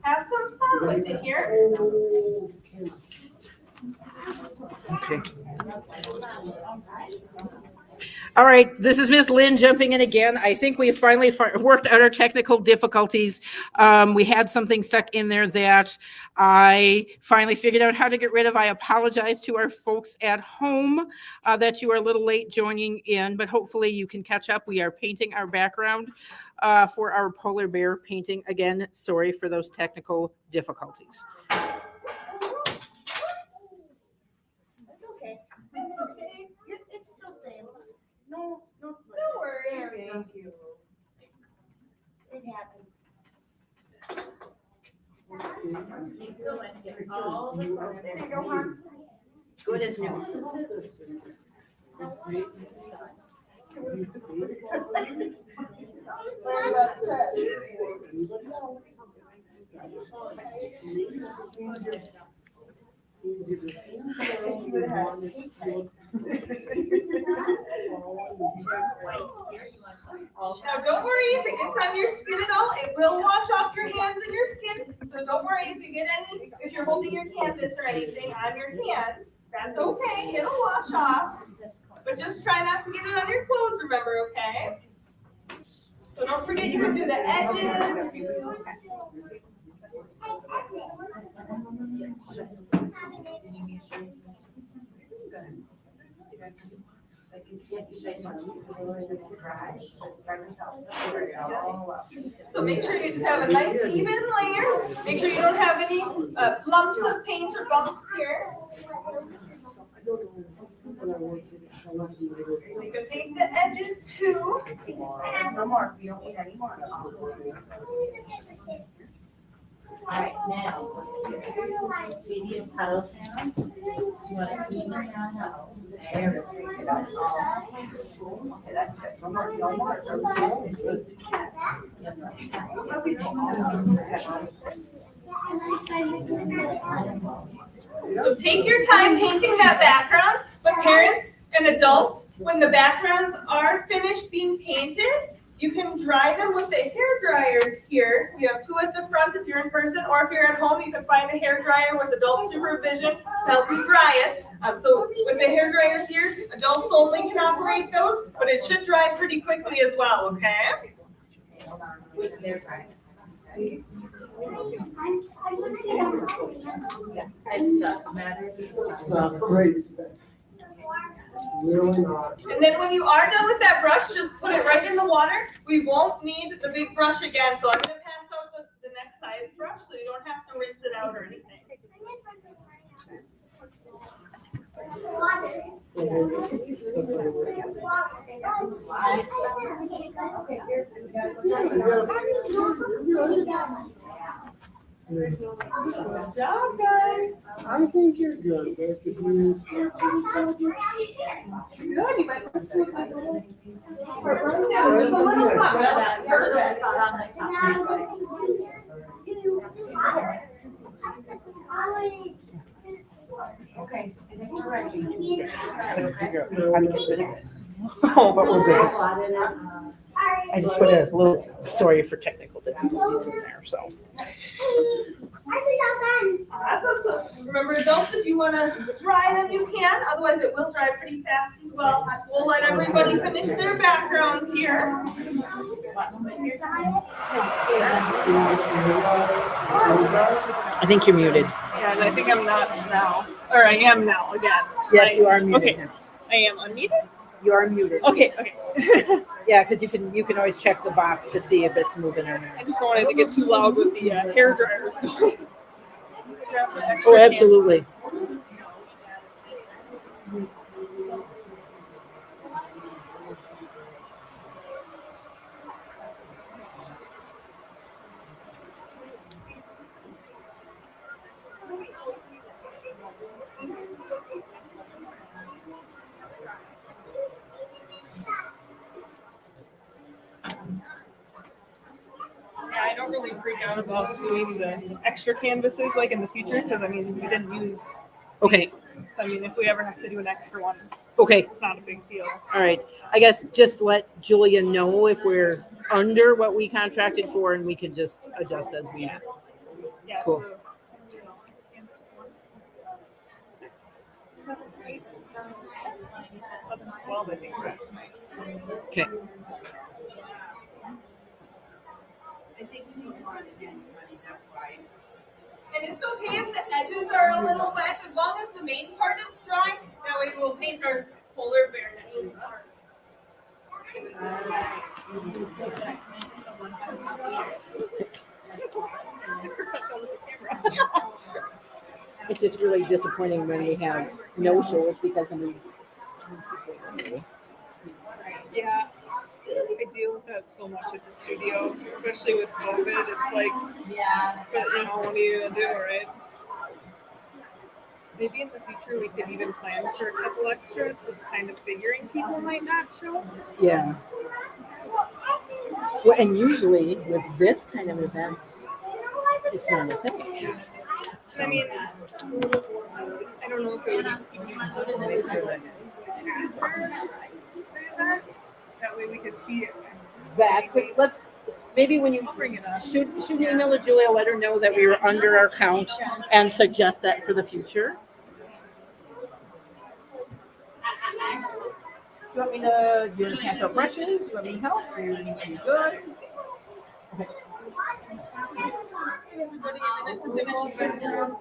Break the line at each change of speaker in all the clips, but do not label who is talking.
have some fun with it here.
Okay. All right, this is Miss Lynn jumping in again. I think we finally worked out our technical difficulties. We had something stuck in there that I finally figured out how to get rid of. I apologize to our folks at home that you are a little late joining in, but hopefully you can catch up. We are painting our background for our polar bear painting. Again, sorry for those technical difficulties.
It's okay.
It's still saying.
No worries.
Thank you. It happens.
Keep going. Get all the way.
There you go, hon.
Good as new.
Now don't worry if it gets on your skin at all. It will wash off your hands and your skin. So don't worry if you get any, if you're holding your canvas or anything on your hands. That's okay. It'll wash off. But just try not to get it on your clothes, remember, okay? So don't forget you can do the edges. So make sure you just have a nice even layer. Make sure you don't have any lumps of paint or bumps here. So you can paint the edges too.
No more. You don't need any more.
All right, now, see these puddle sounds? You want to even down now. There, it up all.
Okay, that's it. No more. No more.
So take your time painting that background, but parents and adults, when the backgrounds are finished being painted, you can dry them with the hair dryers here. We have two at the front if you're in person, or if you're at home, you can find a hair dryer with adult supervision to help you dry it. So with the hair dryers here, adults only can operate those, but it should dry pretty quickly as well, okay?
With their signs. It doesn't matter if you.
It's not crazy. Really not.
And then when you are done with that brush, just put it right in the water. We won't need the big brush again, so I'm going to pass out the next size brush so you don't have to rinse it out or anything. Good job, guys.
I think you're good. But if you
Good. You might want to squeeze that a little. Yeah, there's a little spot. That's perfect.
Okay, I think we're ready.
Couldn't figure out how to get rid of it. Oh, but we're good. I just put a little, sorry for technical difficulties in there, so.
Awesome. So remember, adults, if you want to dry them, you can. Otherwise, it will dry pretty fast as well. We'll let everybody finish their backgrounds here.
I think you're muted.
Yeah, and I think I'm not now. Or I am now again.
Yes, you are muted.
Okay. I am unmuted?
You are muted.
Okay.
Yeah, because you can always check the box to see if it's moving or
I
not.
just don't want it to get too loud with the hair dryers going.
Oh, absolutely.
I don't really freak out about doing the extra canvases like in the future because I mean we didn't use.
Okay.
these. So I mean if we ever have to do an extra one,
Okay.
it's not a big deal.
All right. I guess just let Julia know if we're under what we contracted for, and we can just adjust as we
Yeah,
Cool.
so, 6, 7, 8, 9, 10, 11, 12, I think we're at tonight.
Okay.
And it's okay if the edges are a little wet, as long as the main part is dry. That way we'll paint our polar bear next.
It's just really disappointing when we have no shows because then we turn people away.
Yeah, I deal with that so much at the studio, especially with COVID. It's like, but what are you gonna do, right? Maybe in the future we could even plan for a couple extras, just kind of figuring people might not show.
Yeah. Well, and usually with this kind of event, it's not a thing.
I mean, I don't know if it would be that way we could see it.
Let's maybe when you shoot an email to Julia, let her know that we were under our count and suggest that for the future. Do you want to pass out brushes? Do you want me to help? Are you good? Okay.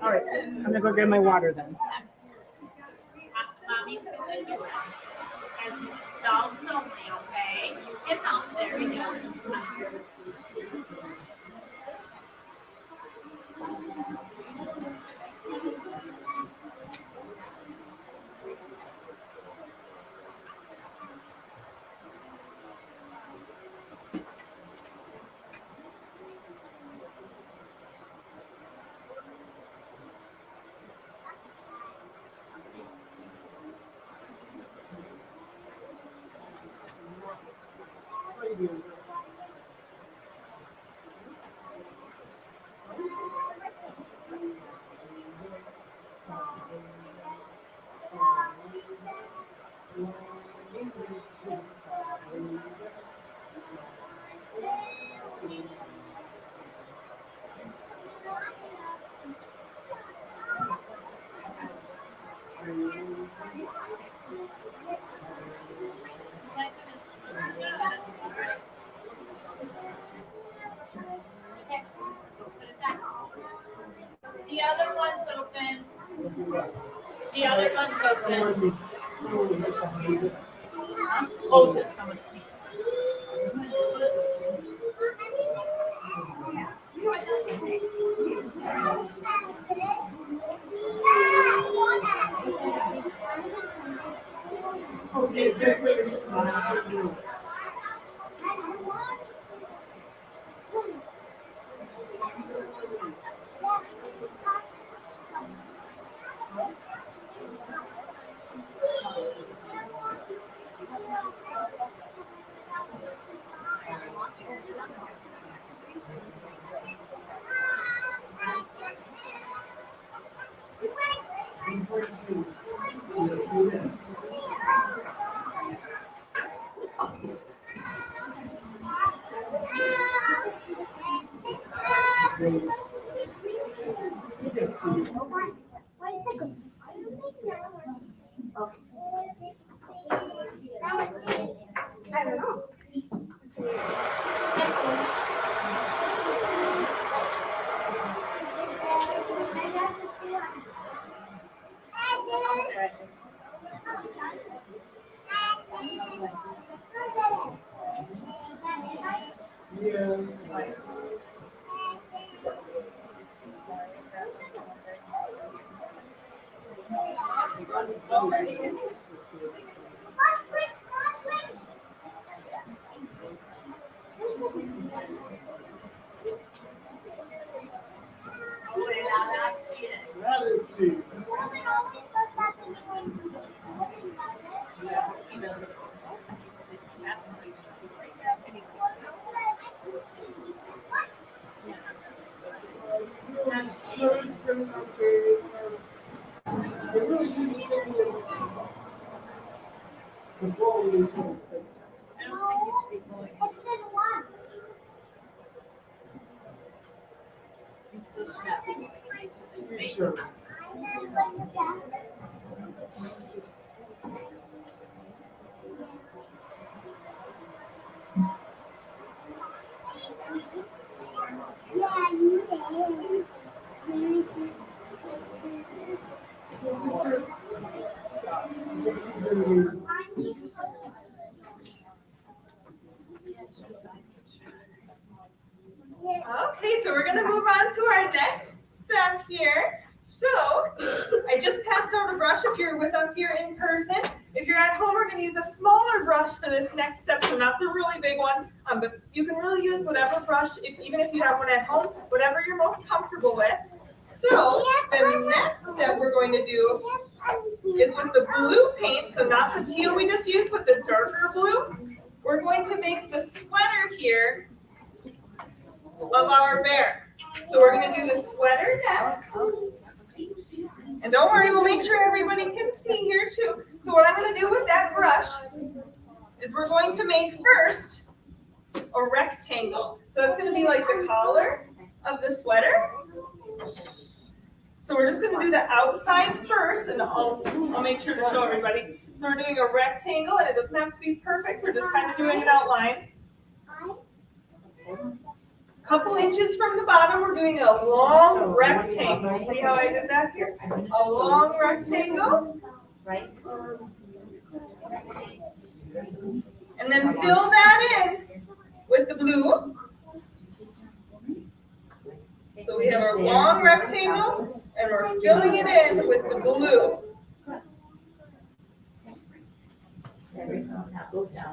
All right, I'm gonna go grab my water then.
Mommy's gonna do it. And dogs only, okay? Get out there, you know. The other one's open. The other one's open. Oh, just someone's sneaking.
I don't know.
That is cheap. That's true. It really should be taken in this one. Before we leave from the space.
I don't think you should be going.
Sure.
Yeah, you did.
Okay, so we're gonna move on to our next step here. So I just passed out a brush if you're with us here in person. If you're at home, we're gonna use a smaller brush for this next step, so not the really big one. But you can really use whatever brush, even if you have one at home, whatever you're most comfortable with. So the next step we're going to do is with the blue paint, so not the teal we just used, but the darker blue. We're going to make the sweater here of our bear. So we're going to do the sweater next. And don't worry, we'll make sure everybody can see here too. So what I'm going to do with that brush is we're going to make first a rectangle. So it's going to be like the collar of the sweater. So we're just going to do the outside first, and I'll make sure to show everybody. So we're doing a rectangle, and it doesn't have to be perfect. We're just kind of doing an outline. Couple inches from the bottom, we're doing a long rectangle. See how I did that here? A long rectangle.
Right.
And then fill that in with the blue. So we have our long rectangle, and we're filling it in with the blue.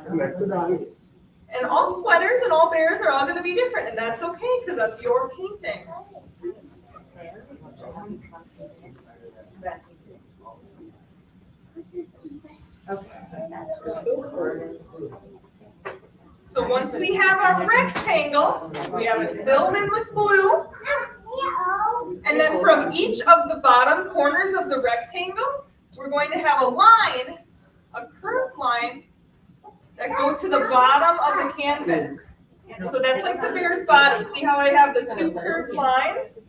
Connect the dots.
And all sweaters and all bears are all going to be different, and that's okay because that's your painting. So once we have our rectangle, we have it filled in with blue. And then from each of the bottom corners of the rectangle, we're going to have a line, a curved line, that go to the bottom of the canvas. So that's like the bear's body. See how I have the two curved lines?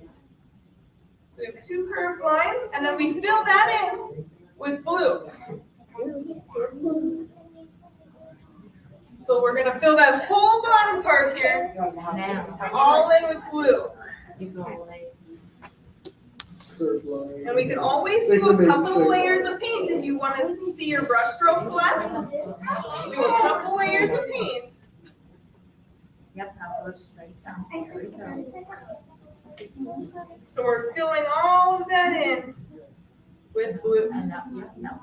So we have two curved lines, and then we fill that in with blue. So we're going to fill that whole bottom part here all in with blue. And we can always do a couple of layers of paint if you want to see your brush strokes less. Do a couple layers of paint.
Yep, now go straight down. There we go.
So we're filling all of that in with blue.
And now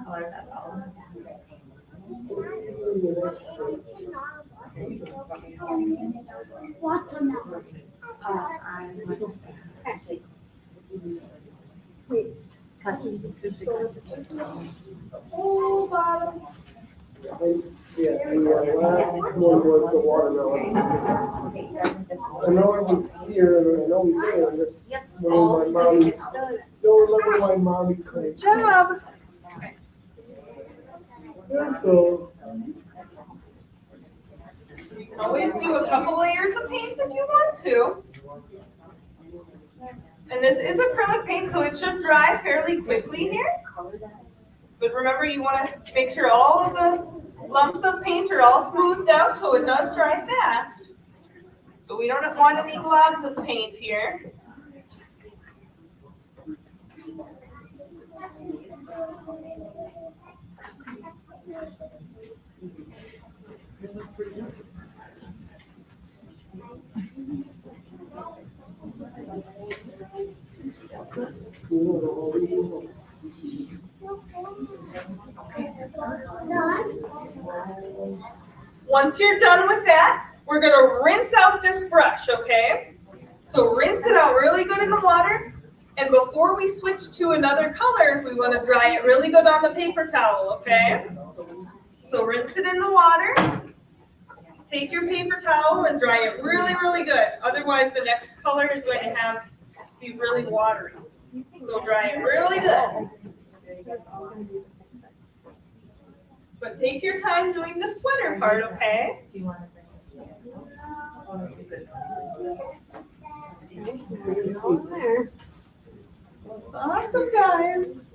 color that all.
Whole bottom.
Yeah, the last one was the watermelon. I know it was here, and I know we did it, I just remember my mommy, don't remember my mommy couldn't.
Good job.
That's all.
You can always do a couple layers of paint if you want to. And this is acrylic paint, so it should dry fairly quickly here. But remember, you want to make sure all of the lumps of paint are all smoothed out so it does dry fast. So we don't want any globs of paint here. Once you're done with that, we're going to rinse out this brush, okay? So rinse it out really good in the water. And before we switch to another color, we want to dry it really good on the paper towel, okay? So rinse it in the water. Take your paper towel and dry it really, really good. Otherwise, the next color is going to be really watery. So dry it really good. But take your time doing the sweater part, okay?
Do you want to bring this?
That's awesome, guys.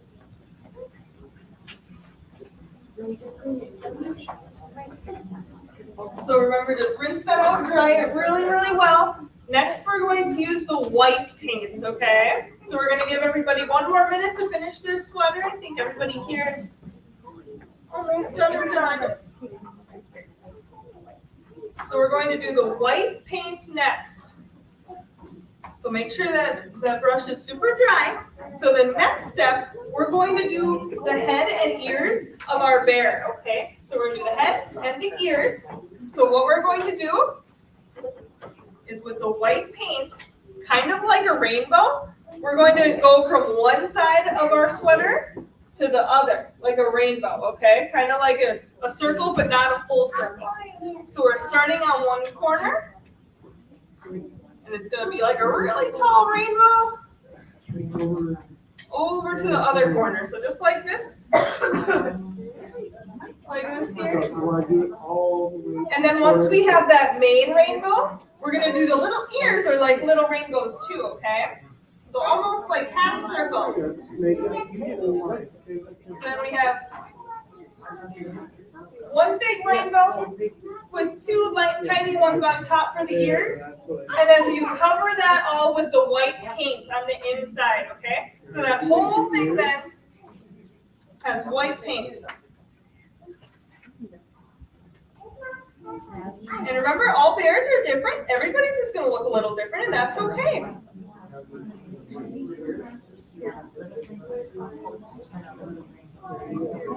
So remember, just rinse that out, dry it really, really well. Next, we're going to use the white paint, okay? So we're going to give everybody 1 more minute to finish their sweater. I think everybody here is almost done or done. So we're going to do the white paint next. So make sure that the brush is super dry. So the next step, we're going to do the head and ears of our bear, okay? So we're going to do the head and the ears. So what we're going to do is with the white paint, kind of like a rainbow, we're going to go from one side of our sweater to the other, like a rainbow, okay? Kind of like a circle, but not a full circle. So we're starting on one corner, and it's going to be like a really tall rainbow over to the other corner. So just like this. Like this here. And then once we have that main rainbow, we're going to do the little ears or like little rainbows too, okay? So almost like half circles. Then we have one big rainbow with 2 like tiny ones on top for the ears. And then you cover that all with the white paint on the inside, okay? So that whole thing then has white paint. And remember, all bears are different. Everybody's is going to look a little different, and that's okay.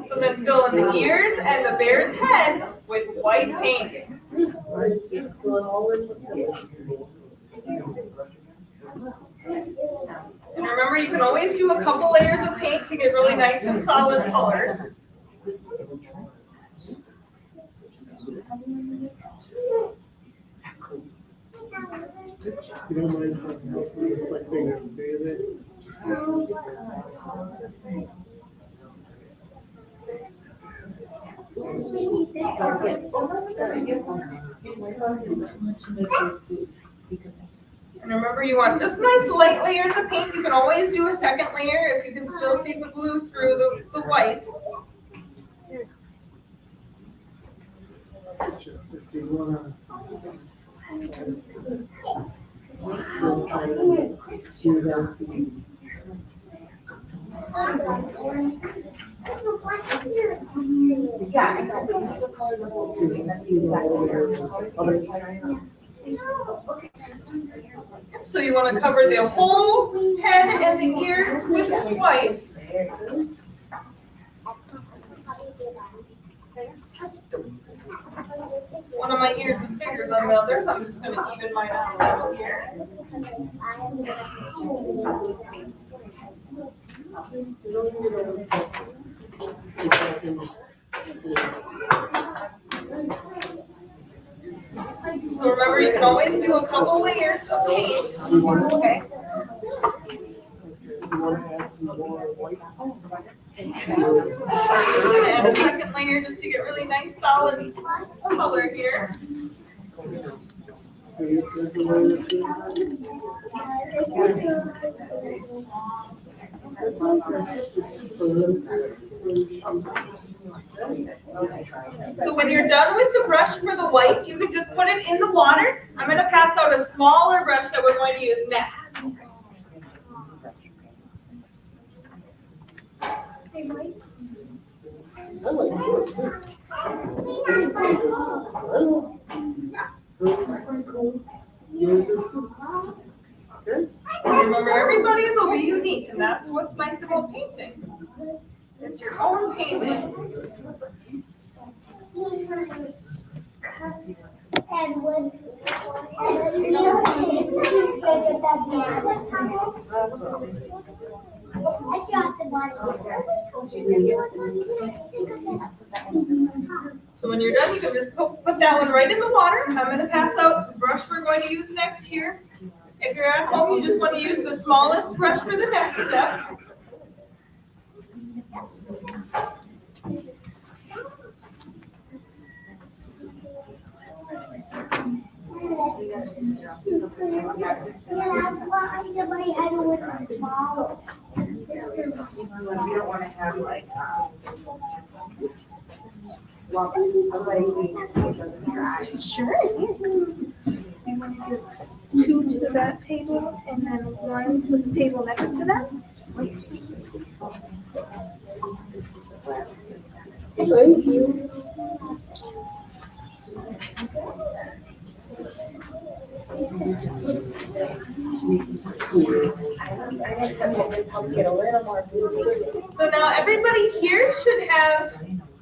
So then fill in the ears and the bear's head with white paint. And remember, you can always do a couple layers of paint to get really nice and solid colors.
You don't mind my fingers, do you?
And remember, you want just nice light layers of paint. You can always do a second layer if you can still see the blue through the white.
If you want to smooth out the
So you want to cover the whole head and the ears with white. One of my ears is bigger than the other, so I'm just going to even mine out a little here. So remember, you can always do a couple layers of paint. Okay.
You want to add some more white?
I'm going to add a second layer just to get really nice solid color here. So when you're done with the brush for the whites, you can just put it in the water. I'm going to pass out a smaller brush that we're going to use next.
I like yours too. Pretty cool. Yours is too. Yes.
Remember, everybody's will be unique, and that's what's nice about painting. It's your own painting.
And when you don't choose to get
So when you're done, you can just put that one right in the water. I'm going to pass out the brush we're going to use next here. If you're at home, you just want to use the smallest brush for the next step.
that's why I said my head was small.
We don't want to have like, well, otherwise we doesn't dry.
Sure. You want to do 2 to that table and then 1 to the table next to them?
Thank you.
I just think that this helps get a little more food.
So now everybody here should have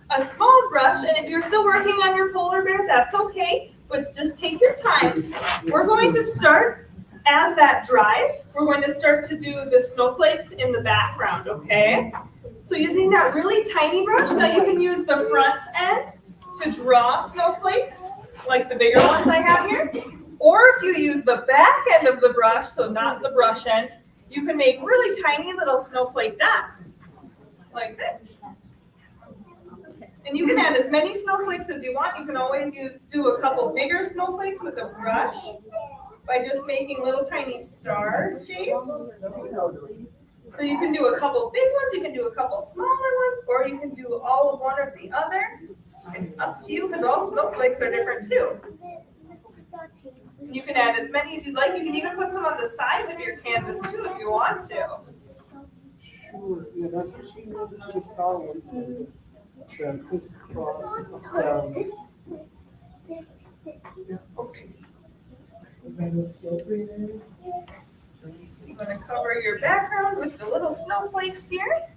a small brush, and if you're still working on your polar bear, that's okay, but just take your time. We're going to start, as that dries, we're going to start to do the snowflakes in the background, okay? So using that really tiny brush, now you can use the front end to draw snowflakes, like the bigger ones I have here. Or if you use the back end of the brush, so not the brush end, you can make really tiny little snowflake dots, like this. And you can add as many snowflakes as you want. You can always do a couple bigger snowflakes with a brush by just making little tiny star shapes. So you can do a couple big ones, you can do a couple smaller ones, or you can do all of one or the other. It's up to you because all snowflakes are different too. You can add as many as you'd like. You can even put some on the sides of your canvas too if you want to.
Sure, yeah, that's what she wanted to the star ones. The crisscross down. Yeah, okay.
You want to cover your background with the little snowflakes here.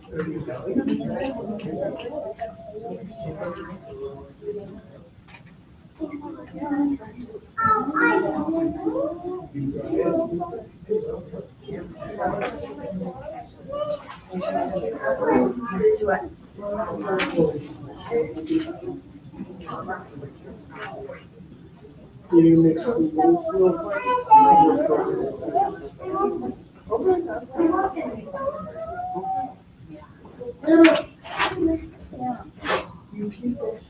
There you go. You mix some little snowflakes. Okay, that's fine. You keep it.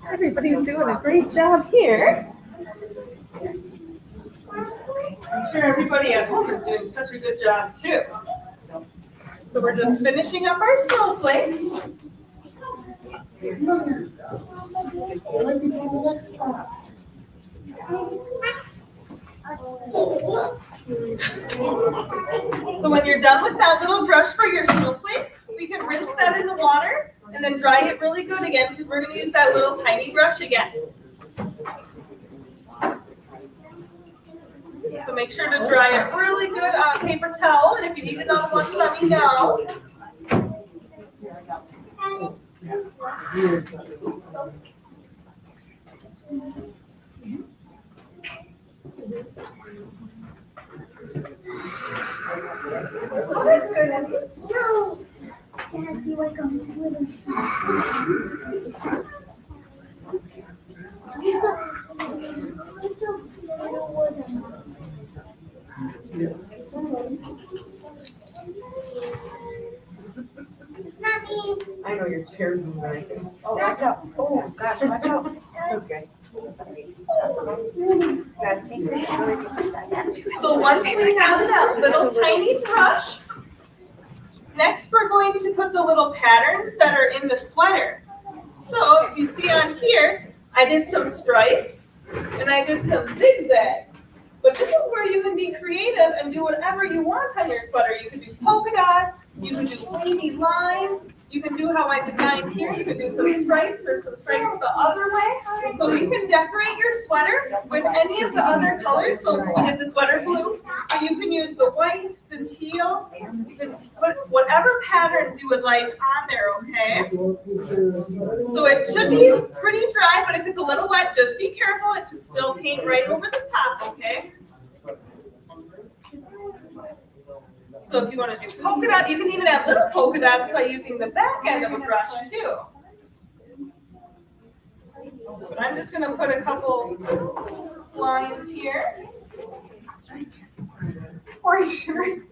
Everybody's doing a great job here. I'm sure everybody at home is doing such a good job too. So we're just finishing up our snowflakes. So when you're done with that little brush for your snowflakes, we can rinse that in the water and then dry it really good again because we're going to use that little tiny brush again. So make sure to dry it really good on a paper towel, and if you need it on one, let me know. Oh, that's good.
No. Daddy, like a little
I know your chair's moving. Oh, watch out. Oh, gosh, watch out. It's okay.
So once we have that little tiny brush, next we're going to put the little patterns that are in the sweater. So if you see on here, I did some stripes. and I did some zigzags. But this is where you can be creative and do whatever you want on your sweater. You can do polka dots, you can do wavy lines, you can do how I designed here, you can do some stripes or some stripes the other way. So you can decorate your sweater with any of the other colors. So we did the sweater blue, but you can use the white, the teal, you can put whatever patterns you would like on there, okay? So it should be pretty dry, but if it's a little wet, just be careful. It should still paint right over the top, okay? So if you want to do polka dot, you can even add little polka dots by using the back end of a brush too. But I'm just going to put a couple lines here. For sure.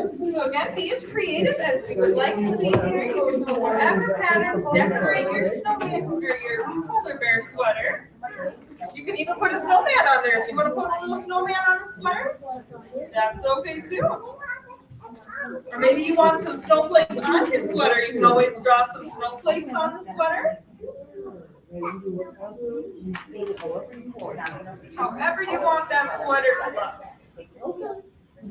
So again, be as creative as you would like to be here. You can do whatever patterns, decorate your snowman or your polar bear sweater. You can even put a snowman on there. If you want to put a little snowman on the sweater, that's okay too. Or maybe you want some snowflakes on your sweater. You can always draw some snowflakes on the sweater. However you want that sweater to look.
Do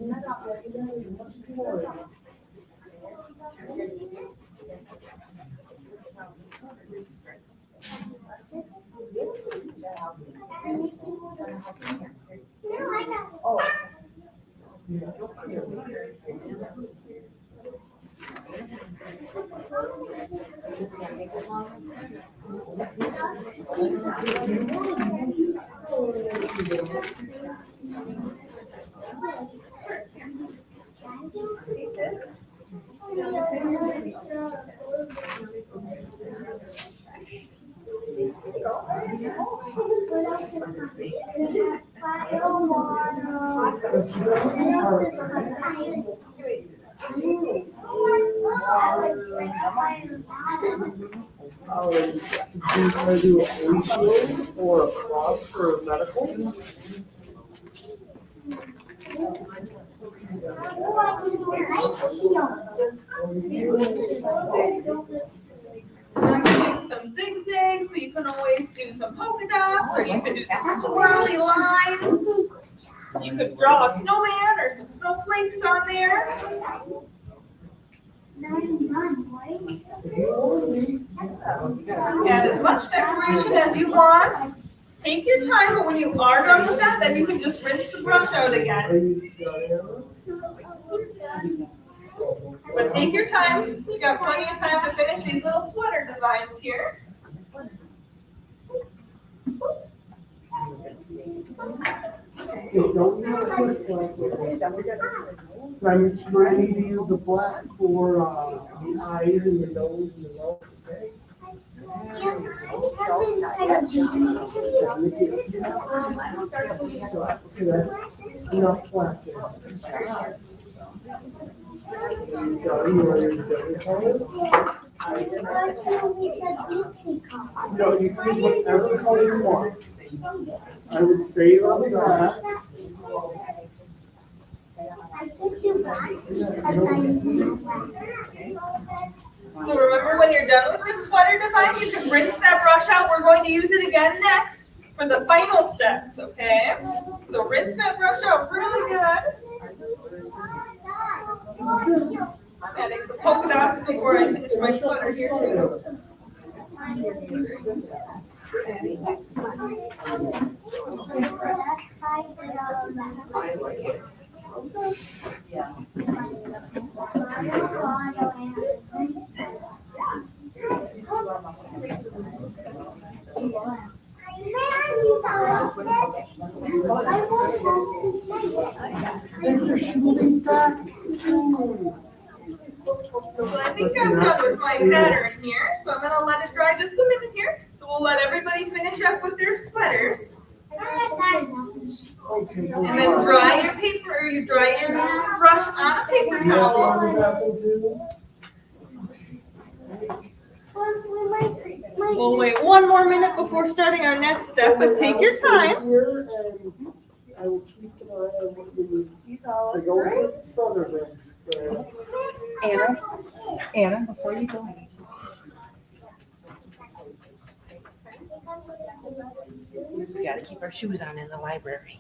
I do a facial or a cross for medical? I'm doing some zigzags, but you can always do some polka dots, or you can do some swirly lines. You could draw a snowman or some snowflakes on there. Add as much decoration as you want. Take your time, but when you are done with that, then you can just rinse the brush out again. But take your time. You got plenty of time to finish these little sweater designs here. So I'm trying to use the black for the eyes and the nose and the mouth. Okay. Okay, that's enough black there. No, you can use whatever color you want. I would save on the black.
So remember, when you're done with this sweater design, you can rinse that brush out. We're going to use it again next for the final steps, okay? So rinse that brush out really good. I'm adding some polka dots before I finish my sweater here too. So I think I'm done with my pattern here, so I'm gonna let it dry just a minute here. So we'll let everybody finish up with their sweaters. And then dry your paper, or you dry your brush on a paper towel. We'll wait one more minute before starting our next step, but take your time.
I will keep an eye on what we need. I go with Southern.
Anna, before you go,
shoes on in the library.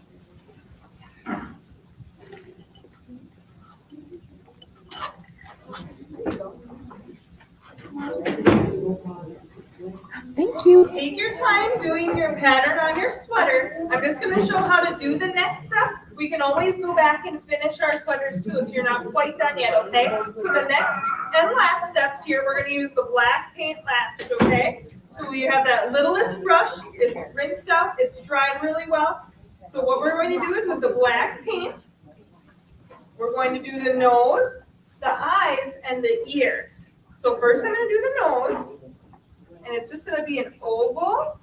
Thank you.
Take your time doing your pattern on your sweater. I'm just going to show how to do the next step. We can always go back and finish our sweaters too if you're not quite done yet, okay? So the next and last steps here, we're going to use the black paint last, okay? So we have that littlest brush. It's rinsed out. It's dried really well. So what we're going to do is with the black paint, we're going to do the nose, the eyes, and the ears. So first I'm going to do the nose. And it's just going to be an oval,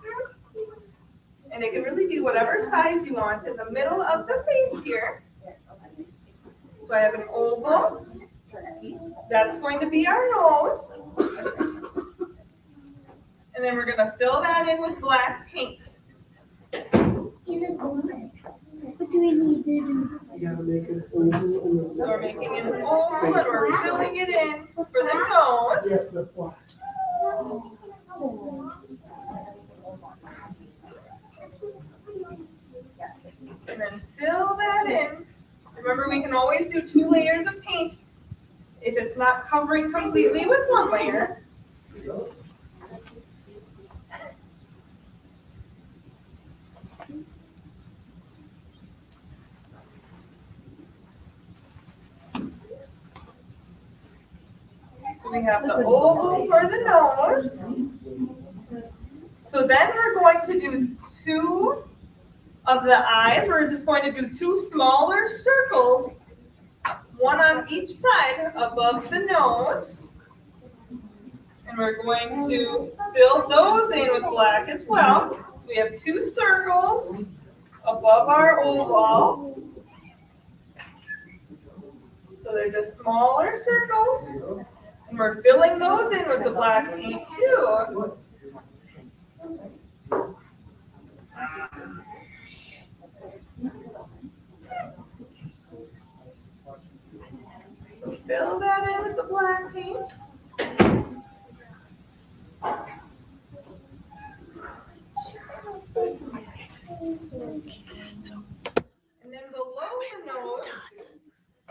and it can really be whatever size you want in the middle of the face here. So I have an oval. That's going to be our nose. And then we're going to fill that in with black paint.
What do we need to do?
You gotta make an oval.
So we're making an oval and we're filling it in for the nose.
Yes, the fly.
And then fill that in. Remember, we can always do 2 layers of paint if it's not covering completely with 1 layer. So we have the oval for the nose. So then we're going to do 2 of the eyes. We're just going to do 2 smaller circles, 1 on each side above the nose. And we're going to fill those in with black as well. So we have 2 circles above our oval. So they're just smaller circles. And we're filling those in with the black paint too. So fill that in with the black paint. And then below the nose,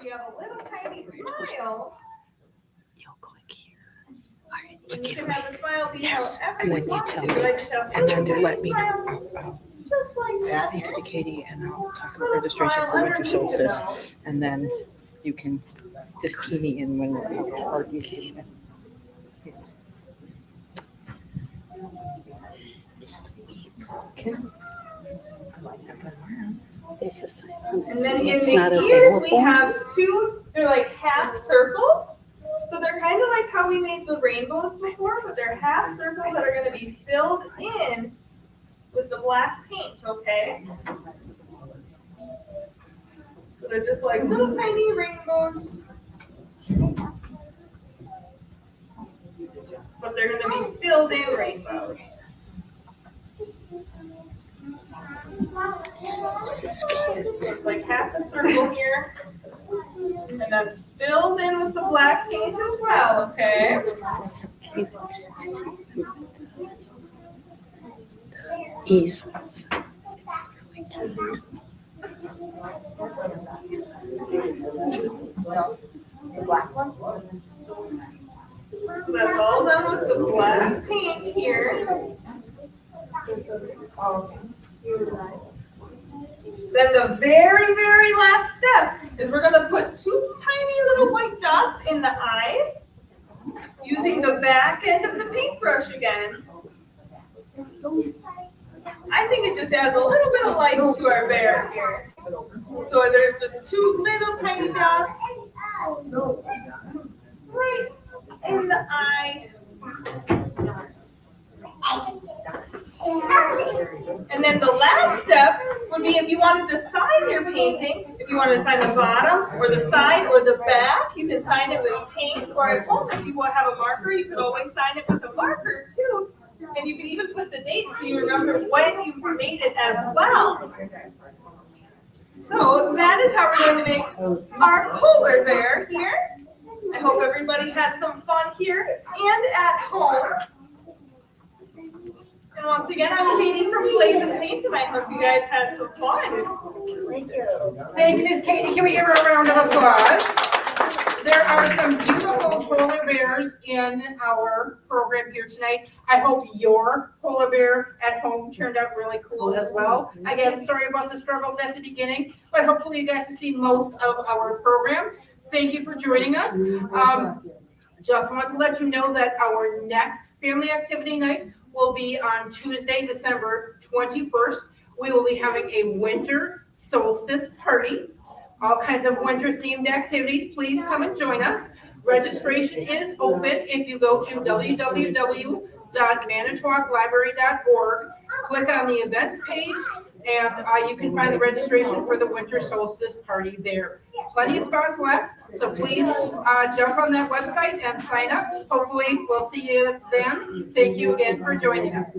we have a little tiny smile.
You'll click here. All right,
And you can have the smile be
Yes,
however
and then
you
you
want
tell
to.
me,
Like to have
and then
little
to let
tiny
me
smile,
know.
just like
Say
that.
thank you to Katie, and I'll talk about
Little
registration
smile
for winter
underneath
solstice,
the nose.
and then you can just key me in when or you can. There's a sign on it.
And then in
It's not
the ears, we
available.
have 2, they're like half circles. So they're kind of like how we made the rainbows before, but they're half circles that are going to be filled in with the black paint, okay? So they're just like little tiny rainbows. But they're going to be filled in rainbows.
This is cute.
So it's like half a circle here. And that's filled in with the black paint as well, okay?
This is so cute. The ease ones. It's really cute.
So that's all done with the black paint here. Then the very, very last step is we're gonna put 2 tiny little white dots in the eyes using the back end of the paintbrush again. I think it just adds a little bit of life to our bear here. So there's just 2 little tiny dots right in the eye. And then the last step would be if you wanted to sign your painting, if you wanted to sign the bottom or the side or the back, you can sign it with paint, or at home if you have a marker, you could always sign it with a marker too. And you can even put the date so you remember when you made it as well. So that is how we're going to make our polar bear here. I hope everybody had some fun here and at home. And And once again, I'm Katie from Glaze and Paint, and I hope you guys had some fun.
Thank you.
Thank you, Miss Katie. Can we give her a round of applause? There are some beautiful polar bears in our program here tonight. I hope your polar bear at home turned out really cool as well. Again, sorry about the struggles at the beginning, but hopefully you got to see most of our program. Thank you for joining us. Just want to let you know that our next family activity night will be on Tuesday, December 21st. We will be having a winter solstice party. All kinds of winter themed activities. Please come and join us. Registration is open if you go to www.manitowoclibrary.org, click on the events page, and you can find the registration for the winter solstice party there. Plenty of spots left, so please jump on that website and sign up. Hopefully we'll see you then. Thank you again for joining us.